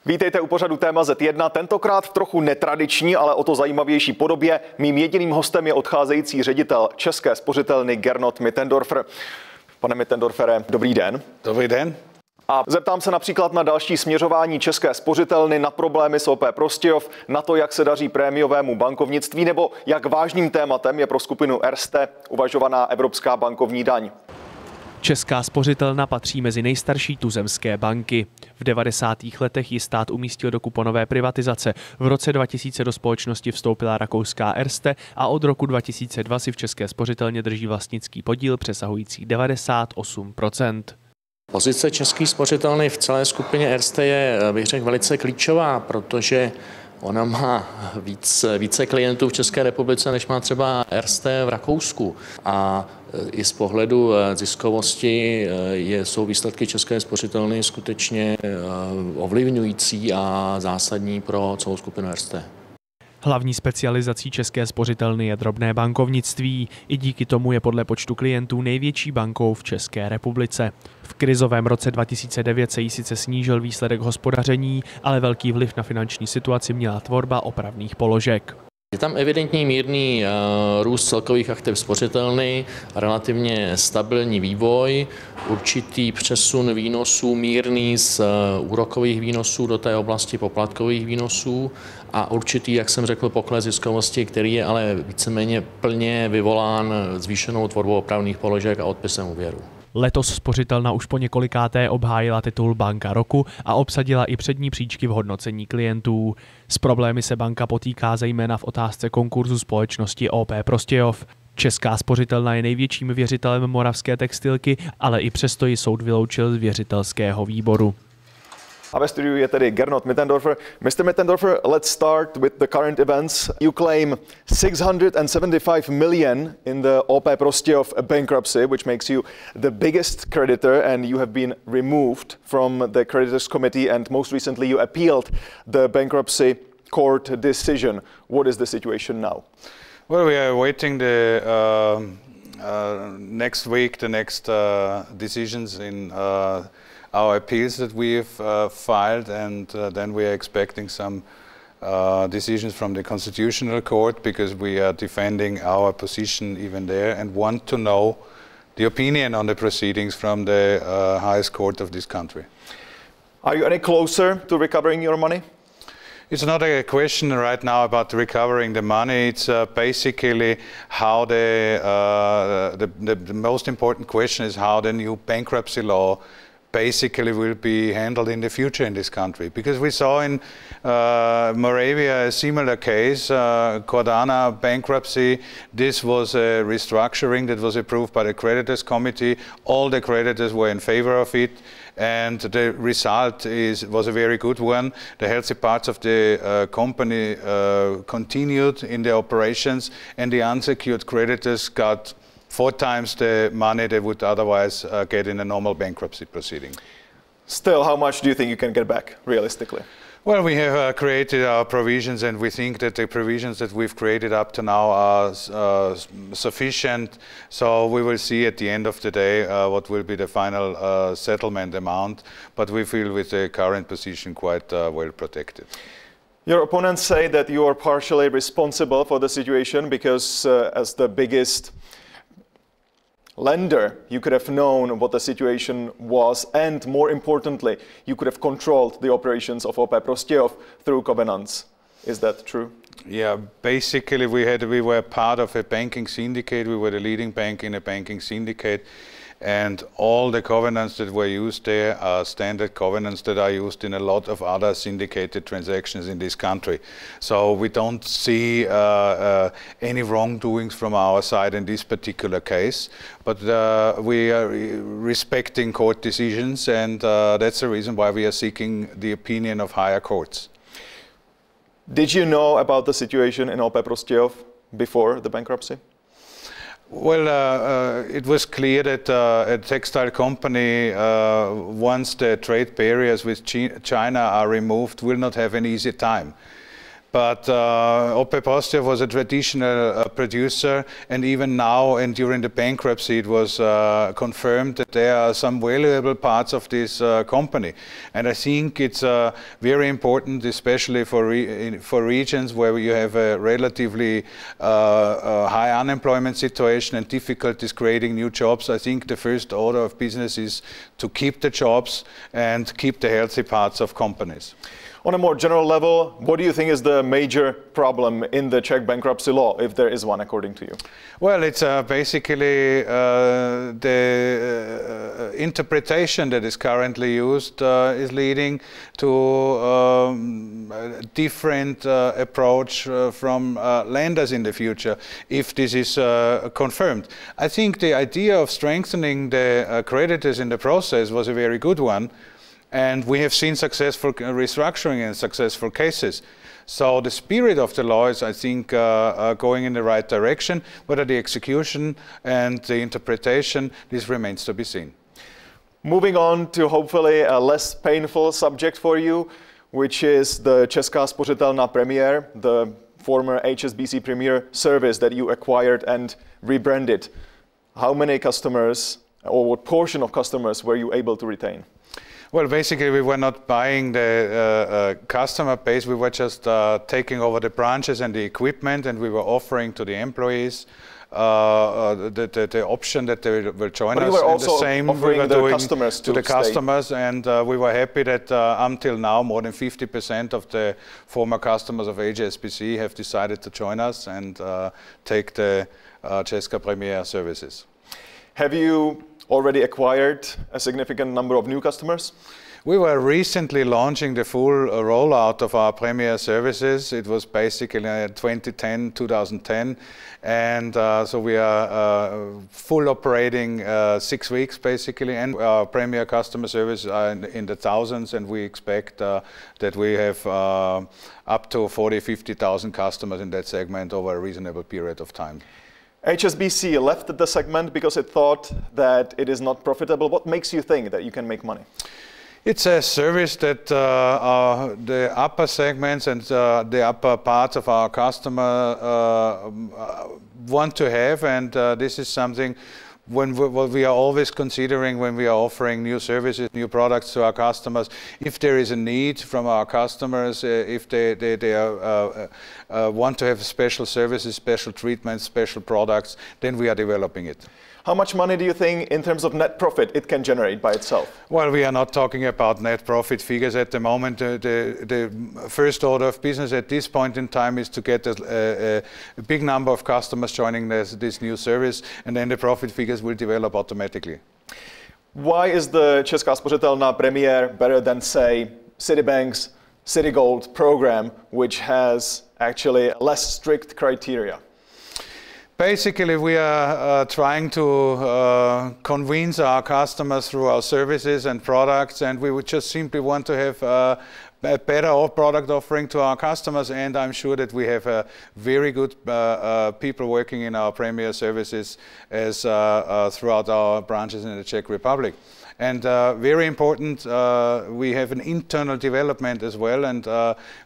Vítejte u pořadu Téma Z1, tentokrát v trochu netradiční, ale o to zajímavější podobě. Mým jediným hostem je odcházející ředitel České Spořitelny Gernot Mittendorfer. Pane Mittendorfere, dobrý den. Dobrý den. A zeptám se například na další směřování České Spořitelny, na problémy s OP Prostějov, na to, jak se daří prémiovému bankovnictví, nebo jak vážným tématem je pro skupinu Erste uvažovaná evropská bankovní daň. Česká spořitelna patří mezi nejstarší tuzemské banky. V 90. letech ji stát umístil do kuponové privatizace. V roce 2000 do společnosti vstoupila rakouská Erste a od roku 2002 si v České spořitelně drží vlastnický podíl přesahující 98%. Pozice České spořitelny v celé skupině Erste je, bych řekl, velice klíčová, protože ona má více klientů v České republice, než má třeba Erste v Rakousku. A i z pohledu ziskovosti jsou výsledky České spořitelny skutečně ovlivňující a zásadní pro celou skupinu Erste. Hlavní specializací České spořitelny je drobné bankovnictví. I díky tomu je podle počtu klientů největší bankou v České republice. V krizovém roce 2009 se jí sice snížil výsledek hospodaření, ale velký vliv na finanční situaci měla tvorba opravných položek. Je tam evidentní mírný růst celkových aktiv spořitelny, relativně stabilní vývoj, určitý přesun výnosů mírný z úrokových výnosů do té oblasti poplatkových výnosů a určitý, jak jsem řekl, pokles ziskovosti, který je ale víceméně plně vyvolán zvýšenou tvorbou opravných položek a odpisem úvěru. Letos spořitelna už po několikáté obhájila titul Banka roku a obsadila i přední příčky v hodnocení klientů. S problémy se banka potýká zejména v otázce konkurzu společnosti OP Prostějov. Česká spořitelna je největším věřitelem moravské textilky, ale i přesto ji soud vyloučil z věřitelského výboru. A ve studiu je tedy Gernot Mittendorfer. Mr. Mittendorfer, let's start with the current events. You claim 675 million in the OP Prostějov bankruptcy, which makes you the biggest creditor, and you have been removed from the creditors committee, and most recently you appealed the bankruptcy court decision. What is the situation now? Well, we are awaiting the next week, the next decisions in our appeals that we have filed, and then we are expecting some decisions from the Constitutional Court, because we are defending our position even there and want to know the opinion on the proceedings from the highest court of this country. Are you any closer to recovering your money? It's not a question right now about recovering the money. It's basically how the most important question is how the new bankruptcy law basically will be handled in the future in this country. Because we saw in Moravia a similar case, Cordana bankruptcy. This was a restructuring that was approved by the creditors committee. All the creditors were in favor of it, and the result was a very good one. The healthy parts of the company continued in the operations, and the unsecured creditors got 4 times the money they would otherwise get in a normal bankruptcy proceeding. Still, how much do you think you can get back, realistically? Well, we have created our provisions, and we think that the provisions that we've created up to now are sufficient. So we will see at the end of the day what will be the final settlement amount, but we feel with the current position quite well protected. Your opponents say that you are partially responsible for the situation because as the biggest lender, you could have known what the situation was, and more importantly, you could have controlled the operations of OP Prostějov through covenants. Is that true? Yeah, basically we were part of a banking syndicate. We were the leading bank in a banking syndicate, and all the covenants that were used there are standard covenants that are used in a lot of other syndicated transactions in this country. So we don't see any wrongdoings from our side in this particular case, but we are respecting court decisions, and that's the reason why we are seeking the opinion of higher courts. Did you know about the situation in OP Prostějov before the bankruptcy? Well, it was clear that a textile company, once the trade barriers with China are removed, will not have an easy time. But OP Prostějov was a traditional producer, and even now and during the bankruptcy it was confirmed that there are some valuable parts of this company. And I think it's very important, especially for regions where you have a relatively high unemployment situation and difficulties creating new jobs. I think the first order of business is to keep the jobs and keep the healthy parts of companies. On a more general level, what do you think is the major problem in the Czech bankruptcy law, if there is one, according to you? Well, it's basically the interpretation that is currently used is leading to a different approach from lenders in the future, if this is confirmed. I think the idea of strengthening the creditors in the process was a very good one. And we have seen successful restructuring and successful cases. So the spirit of the law is, I think, going in the right direction. Whether the execution and the interpretation, this remains to be seen. Moving on to hopefully a less painful subject for you, which is the Česká Spořitelna Premier, the former HSBC Premier service that you acquired and rebranded. How many customers, or what portion of customers were you able to retain? Well, basically, we were not buying the customer base. We were just taking over the branches and the equipment, and we were offering to the employees the option that they will join us. But you were also the same offering we were the doing customers to the stay. customers, and we were happy that until now, more than 50% of the former customers of HSBC have decided to join us and take the Česká Premier services. Have you already acquired a significant number of new customers? We were recently launching the full rollout of our Premier services. It was basically 2010, and so we are full operating 6 weeks basically, and our Premier customer service are in the thousands, and we expect that we have up to 40,000-50,000 customers in that segment over a reasonable period of time. HSBC left the segment because it thought that it is not profitable. What makes you think that you can make money? It's a service that the upper segments and the upper parts of our customer want to have, and this is something what we are always considering when we are offering new services, new products to our customers. If there is a need from our customers, if they want to have special services, special treatments, special products, then we are developing it. How much money do you think, in terms of net profit, it can generate by itself? Well, we are not talking about net profit figures at the moment. The first order of business at this point in time is to get a big number of customers joining this new service, and then the profit figures will develop automatically. Why is the Česká Spořitelna Premier better than, say, Citibank's Citigold program, which has actually less strict criteria? Basically, we are trying to convince our customers through our services and products, and we would just simply want to have a better product offering to our customers, and I'm sure that we have very good people working in our Premier services as throughout our branches in the Czech Republic. And very important, we have an internal development as well, and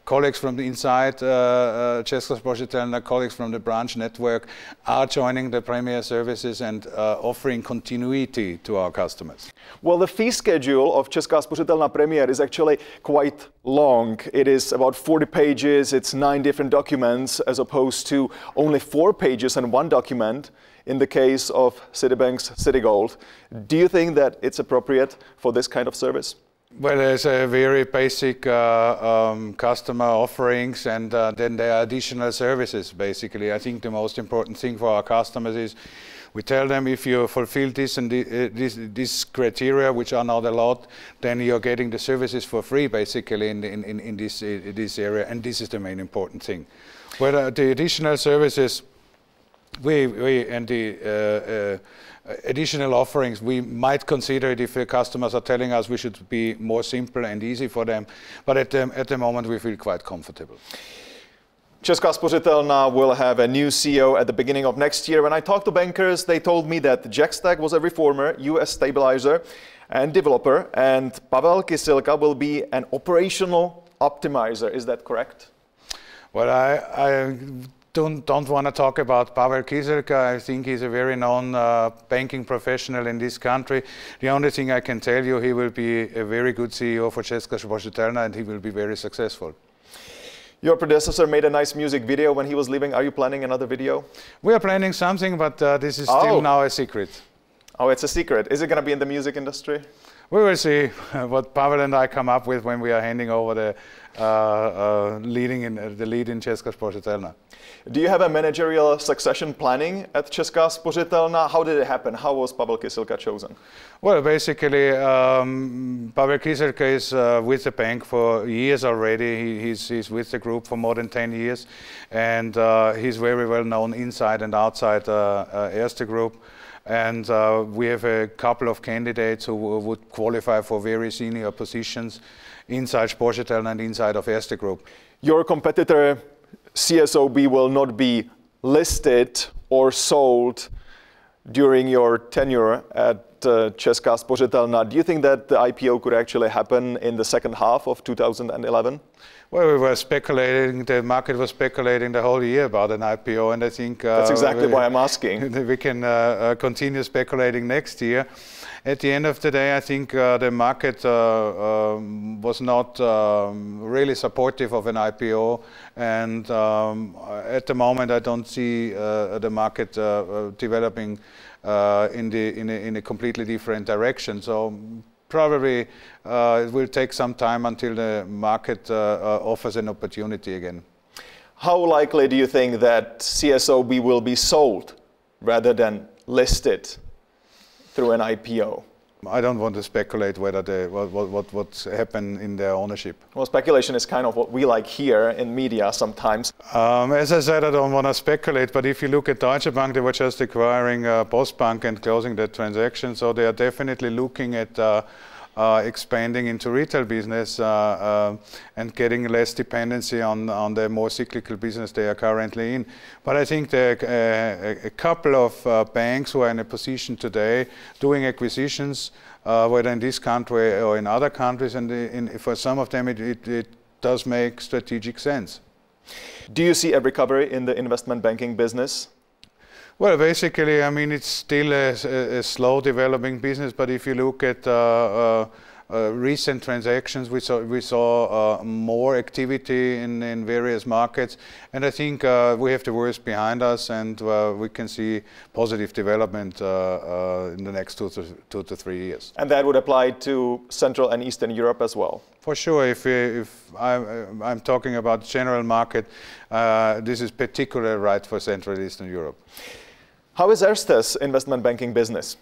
colleagues from the inside Česká Spořitelna, colleagues from the branch network are joining the Premier services and offering continuity to our customers. Well, the fee schedule of Česká Spořitelna Premier is actually quite long. It is about 40 pages, it's 9 different documents, as opposed to only 4 pages and 1 document in the case of Citibank's Citigold. Do you think that it's appropriate for this kind of service? Well, there's a very basic customer offerings, and then there are additional services, basically. I think the most important thing for our customers is we tell them, if you fulfill this and this criteria, which are not allowed, then you're getting the services for free, basically, in this area, and this is the main important thing. Whether the additional services and the additional offerings, we might consider it if the customers are telling us we should be more simple and easy for them, but at the moment we feel quite comfortable. Česká Spořitelna will have a new CEO at the beginning of next year. When I talked to bankers, they told me that Jack Stack was a reformer, US stabilizer and developer, and Pavel Kysilka will be an operational optimizer. Is that correct? Well, I don't want to talk about Pavel Kyselka. I think he's a very known banking professional in this country. The only thing I can tell you, he will be a very good CEO for Česká Spořitelna and he will be very successful. Your predecessor made a nice music video when he was leaving. Are you planning another video? We are planning something, but this is still now a secret. Oh, it's a secret. Is it going to be in the music industry? We will see what Pavel and I come up with when we are handing over the lead in Česká Spořitelna. Do you have a managerial succession planning at Česká Spořitelna? How did it happen? How was Pavel Kyselka chosen? Well, basically, Pavel Kyselka is with the bank for years already. He's with the group for more than 10 years, and he's very well known inside and outside Erste Group. And we have a couple of candidates who would qualify for very senior positions inside Spořitelna and inside of Erste Group. Your competitor, CSOB, will not be listed or sold during your tenure at Česká Spořitelna. Do you think that the IPO could actually happen in the second half of 2011? Well, we were speculating, the market was speculating the whole year about an IPO, and I think that's exactly why I'm asking. We can continue speculating next year. At the end of the day, I think the market was not really supportive of an IPO, and at the moment I don't see the market developing in a completely different direction. So probably it will take some time until the market offers an opportunity again. How likely do you think that CSOB will be sold rather than listed through an IPO? I don't want to speculate whether what's happened in their ownership. Well, speculation is kind of what we like here in media sometimes. As I said, I don't want to speculate, but if you look at Deutsche Bank, they were just acquiring Postbank and closing that transaction, so they are definitely looking at expanding into retail business and getting less dependency on the more cyclical business they are currently in. But I think there are a couple of banks who are in a position today doing acquisitions, whether in this country or in other countries, and for some of them it does make strategic sense. Do you see a recovery in the investment banking business? Well, basically, I mean, it's still a slow developing business, but if you look at recent transactions, we saw more activity in various markets, and I think we have the worst behind us, and we can see positive development in the next 2 to 3 years. And that would apply to Central and Eastern Europe as well? For sure. If I'm talking about general market, this is particularly right for Central and Eastern Europe. How is Erste's investment banking business?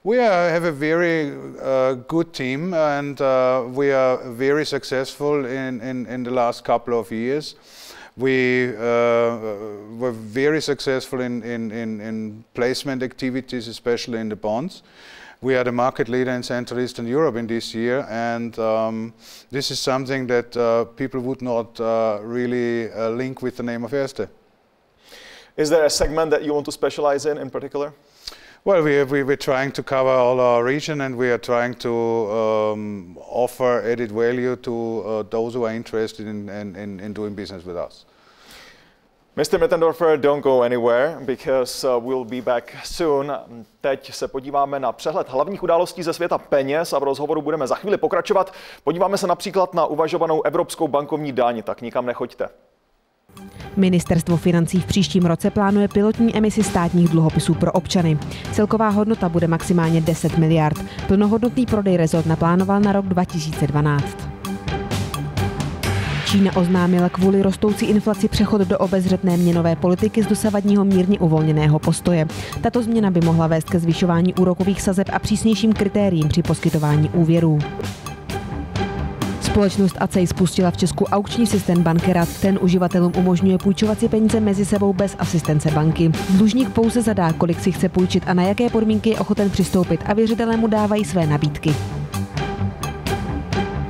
We have a very good team, and we are very successful in the last couple of years. We were very successful in placement activities, especially in the bonds. We are the market leader in Central Eastern Europe in this year, and this is something that people would not really link with the name of Erste. Is there a segment that you want to specialize in particular? Well, we're trying to cover all our region, and we are trying to offer added value to those who are interested in doing business with us. Mr. Mittendorfer, don't go anywhere, because we'll be back soon. Teď se podíváme na přehled hlavních událostí ze světa peněz a v rozhovoru budeme za chvíli pokračovat. Podíváme se například na uvažovanou evropskou bankovní daň, tak nikam nechoďte. Ministerstvo financí v příštím roce plánuje pilotní emisi státních dluhopisů pro občany. Celková hodnota bude maximálně 10 miliard. Plnohodnotný prodej rezort naplánoval na rok 2012. Čína oznámila kvůli rostoucí inflaci přechod do obezřetné měnové politiky z dosavadního mírně uvolněného postoje. Tato změna by mohla vést ke zvyšování úrokových sazeb a přísnějším kritériím při poskytování úvěrů. Společnost ACEI spustila v Česku aukční systém Bankerat. Ten uživatelům umožňuje půjčovat si peníze mezi sebou bez asistence banky. Dlužník pouze zadá, kolik si chce půjčit a na jaké podmínky je ochoten přistoupit, a věřitelé mu dávají své nabídky.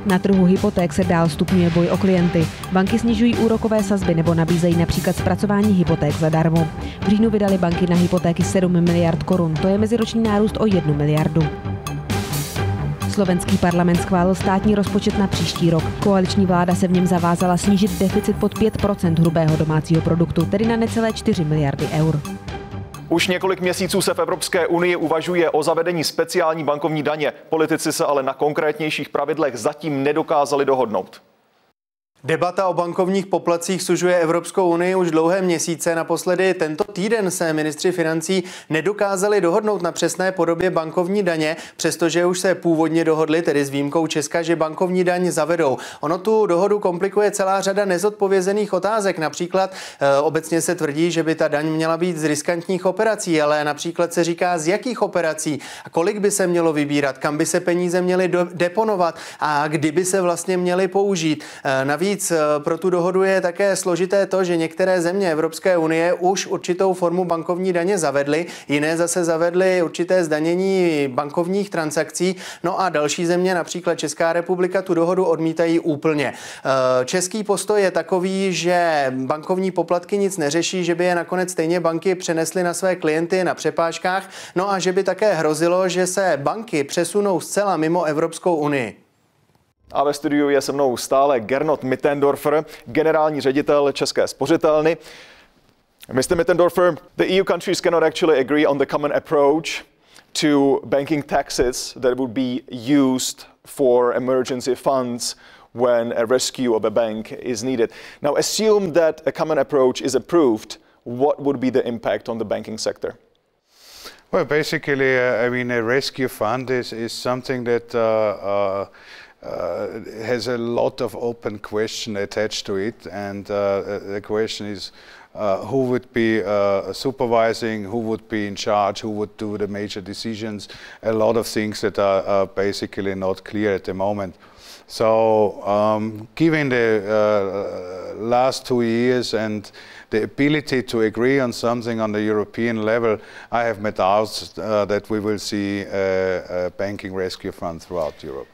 Na trhu hypoték se dál stupňuje boj o klienty. Banky snižují úrokové sazby nebo nabízejí například zpracování hypoték zadarmo. V říjnu vydali banky na hypotéky 7 miliard korun, to je meziroční nárůst o 1 miliardu. Slovenský parlament schválil státní rozpočet na příští rok. Koaliční vláda se v něm zavázala snížit deficit pod 5% hrubého domácího produktu, tedy na necelé 4 miliardy eur. Už několik měsíců se v Evropské unii uvažuje o zavedení speciální bankovní daně. Politici se ale na konkrétnějších pravidlech zatím nedokázali dohodnout. Debata o bankovních poplatcích sužuje Evropskou unii už dlouhé měsíce. Naposledy tento týden se ministři financí nedokázali dohodnout na přesné podobě bankovní daně, přestože už se původně dohodli, tedy s výjimkou Česka, že bankovní daň zavedou. Ono tu dohodu komplikuje celá řada nezodpovězených otázek. Například obecně se tvrdí, že by ta daň měla být z riskantních operací, ale například se říká, z jakých operací a kolik by se mělo vybírat, kam by se peníze měly deponovat a kdy by se vlastně měly použít. Navíc pro tu dohodu je také složité to, že některé země Evropské unie už určitou formu bankovní daně zavedly, jiné zase zavedly určité zdanění bankovních transakcí, no a další země, například Česká republika, tu dohodu odmítají úplně. Český postoj je takový, že bankovní poplatky nic neřeší, že by je nakonec stejně banky přenesly na své klienty na přepážkách, no a že by také hrozilo, že se banky přesunou zcela mimo Evropskou unii. A ve studiu je se mnou stále Gernot Mittendorfer, generální ředitel České Spořitelny. Mr. Mittendorfer, the EU countries cannot actually agree on the common approach to banking taxes that would be used for emergency funds when a rescue of a bank is needed. Now, assume that a common approach is approved, what would be the impact on the banking sector? Well, basically, I mean, a rescue fund is something that has a lot of open question attached to it, and the question is who would be supervising, who would be in charge, who would do the major decisions, a lot of things that are basically not clear at the moment. So given the last 2 years and the ability to agree on something on the European level, I have my doubts that we will see a banking rescue fund throughout Europe.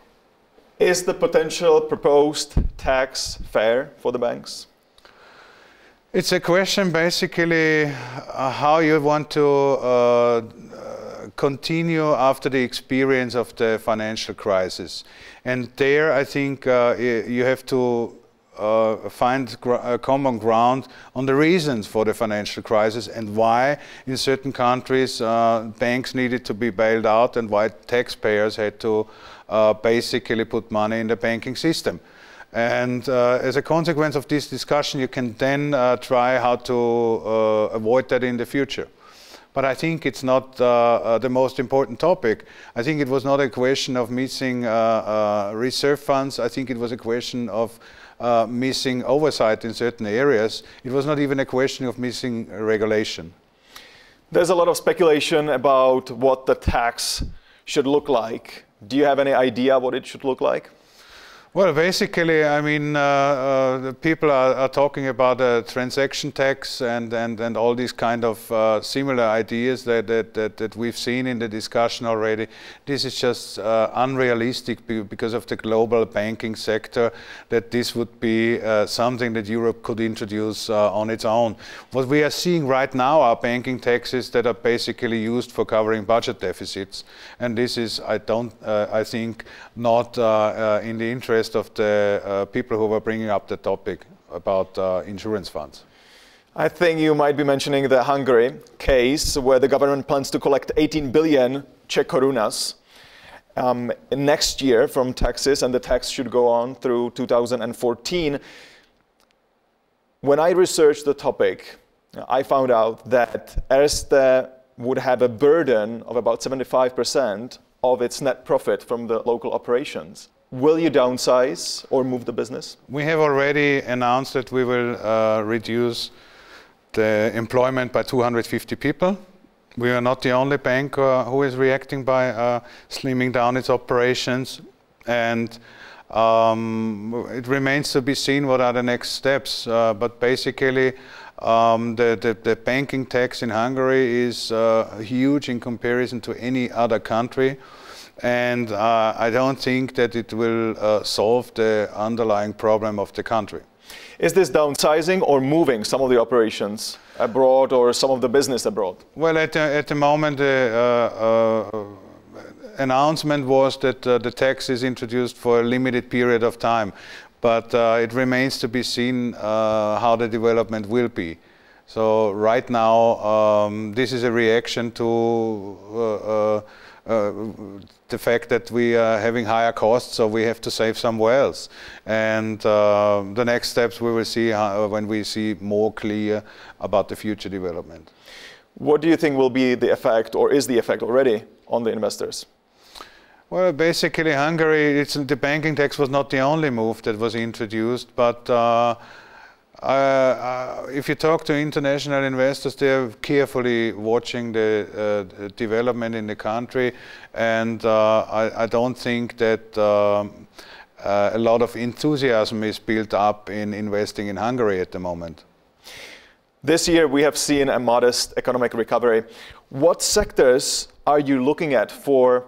Is the potential proposed tax fair for the banks? It's a question basically how you want to continue after the experience of the financial crisis. And there I think you have to find common ground on the reasons for the financial crisis and why in certain countries banks needed to be bailed out and why taxpayers had to basically put money in the banking system. And as a consequence of this discussion, you can then try how to avoid that in the future. But I think it's not the most important topic. I think it was not a question of missing reserve funds. I think it was a question of missing oversight in certain areas. It was not even a question of missing regulation. There's a lot of speculation about what the tax should look like. Do you have any idea what it should look like? Well, basically, I mean, people are talking about a transaction tax and all these kind of similar ideas that we've seen in the discussion already. This is just unrealistic because of the global banking sector, that this would be something that Europe could introduce on its own. What we are seeing right now are banking taxes that are basically used for covering budget deficits. And this is, I think, not in the interest of the people who were bringing up the topic about insurance funds. I think you might be mentioning the Hungary case where the government plans to collect 18 billion Czech korunas next year from taxes, and the tax should go on through 2014. When I researched the topic, I found out that Erste would have a burden of about 75% of its net profit from the local operations. Will you downsize or move the business? We have already announced that we will reduce the employment by 250 people. We are not the only bank who is reacting by slimming down its operations, and it remains to be seen what are the next steps. But basically, the banking tax in Hungary is huge in comparison to any other country. And I don't think that it will solve the underlying problem of the country. Is this downsizing or moving some of the operations abroad or some of the business abroad? Well, at the moment, announcement was that the tax is introduced for a limited period of time, but it remains to be seen how the development will be. So right now, this is a reaction to the fact that we are having higher costs, so we have to save somewhere else. And the next steps we will see when we see more clear about the future development. What do you think will be the effect, or is the effect already, on the investors? Well, basically Hungary, the banking tax was not the only move that was introduced, but if you talk to international investors, they're carefully watching the development in the country, and I don't think that a lot of enthusiasm is built up in investing in Hungary at the moment. This year we have seen a modest economic recovery. What sectors are you looking at for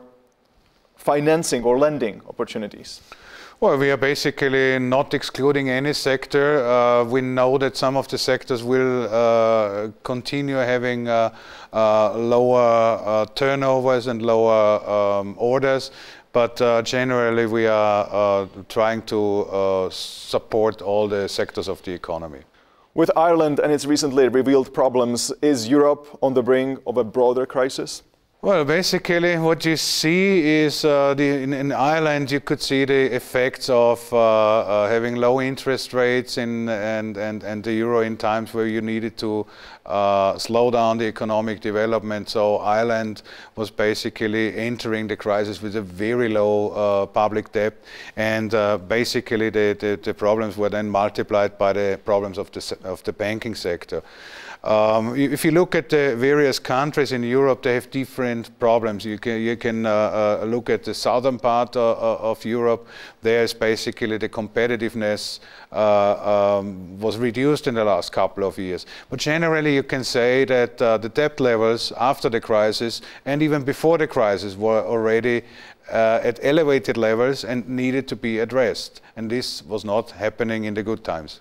financing or lending opportunities? Well, we are basically not excluding any sector. We know that some of the sectors will continue having lower turnovers and lower orders, but generally we are trying to support all the sectors of the economy. With Ireland and its recently revealed problems, is Europe on the brink of a broader crisis? Well, basically what you see is in Ireland you could see the effects of having low interest rates and the euro in times where you needed to slow down the economic development. So Ireland was basically entering the crisis with a very low public debt, and basically the problems were then multiplied by the problems of the banking sector. If you look at the various countries in Europe, they have different problems. You can look at the southern part of Europe. There is basically the competitiveness was reduced in the last couple of years. But generally you can say that the debt levels after the crisis and even before the crisis were already at elevated levels and needed to be addressed. And this was not happening in the good times.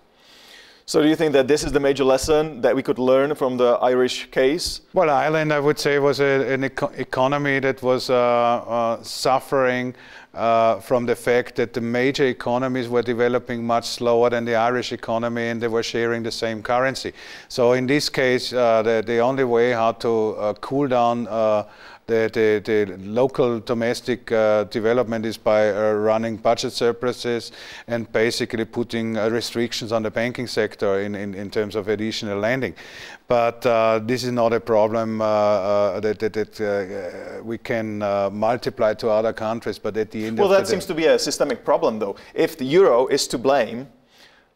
So do you think that this is the major lesson that we could learn from the Irish case? Well, Ireland, I would say, was an economy that was suffering from the fact that the major economies were developing much slower than the Irish economy, and they were sharing the same currency. So in this case, the only way how to cool down the local domestic development is by running budget surpluses and basically putting restrictions on the banking sector in terms of additional lending. But this is not a problem that we can multiply to other countries. But at the end well, that seems to be a systemic problem, though. If the euro is to blame,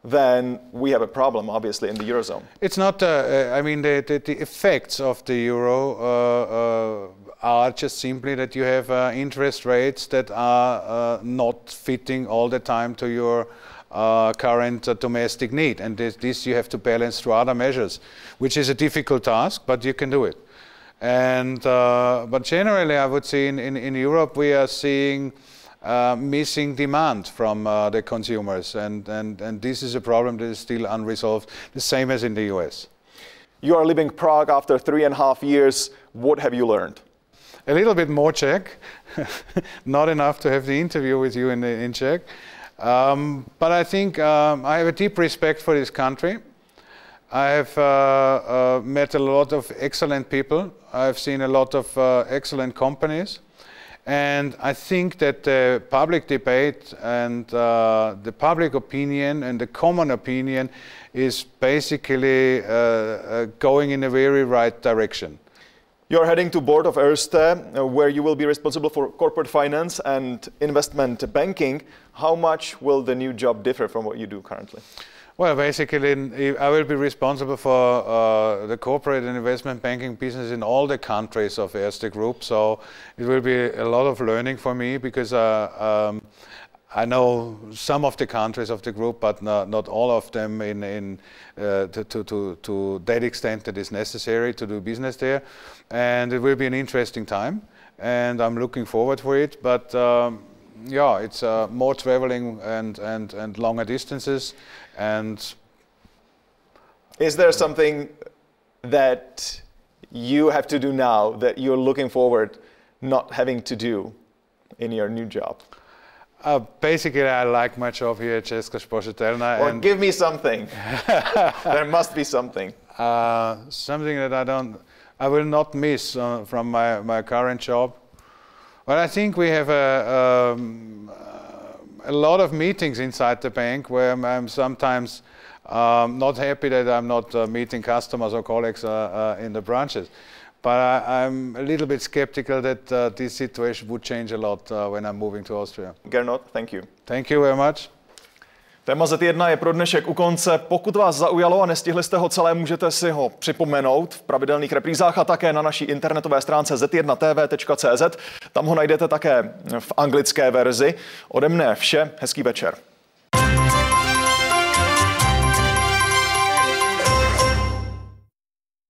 then we have a problem, obviously, in the eurozone. It's not. I mean, the effects of the euro are just simply that you have interest rates that are not fitting all the time to your current domestic need, and this you have to balance through other measures, which is a difficult task, but you can do it. And but generally, I would say in Europe we are seeing missing demand from the consumers, and this is a problem that is still unresolved, the same as in the US. You are leaving Prague after 3.5 years. What have you learned? A little bit more Czech, not enough to have the interview with you in Czech. But I think I have a deep respect for this country. I have met a lot of excellent people. I've seen a lot of excellent companies. And I think that the public debate and the public opinion and the common opinion is basically going in a very right direction. You're heading to board of Erste, where you will be responsible for corporate finance and investment banking. How much will the new job differ from what you do currently? Well, basically, I will be responsible for the corporate and investment banking business in all the countries of Erste Group. So it will be a lot of learning for me, because I know some of the countries of the group, but not all of them to that extent that is necessary to do business there. And it will be an interesting time, and I'm looking forward for it. But yeah, it's more traveling and longer distances. And is there something that you have to do now that you're looking forward not having to do in your new job? Basically, I like my job here at České Spořitelny. Or give me something. There must be something. Something that I will not miss from my current job. Well, I think we have a lot of meetings inside the bank where I'm sometimes not happy that I'm not meeting customers or colleagues in the branches. But I'm a little bit skeptical that this situation would change a lot when I'm moving to Austria. Gernot, thank you. Thank you very much. Téma Z1 je pro dnešek u konce. Pokud vás zaujalo a nestihli jste ho celé, můžete si ho připomenout v pravidelných reprízách a také na naší internetové stránce z1tv.cz. Tam ho najdete také v anglické verzi. Ode mne vše, hezký večer.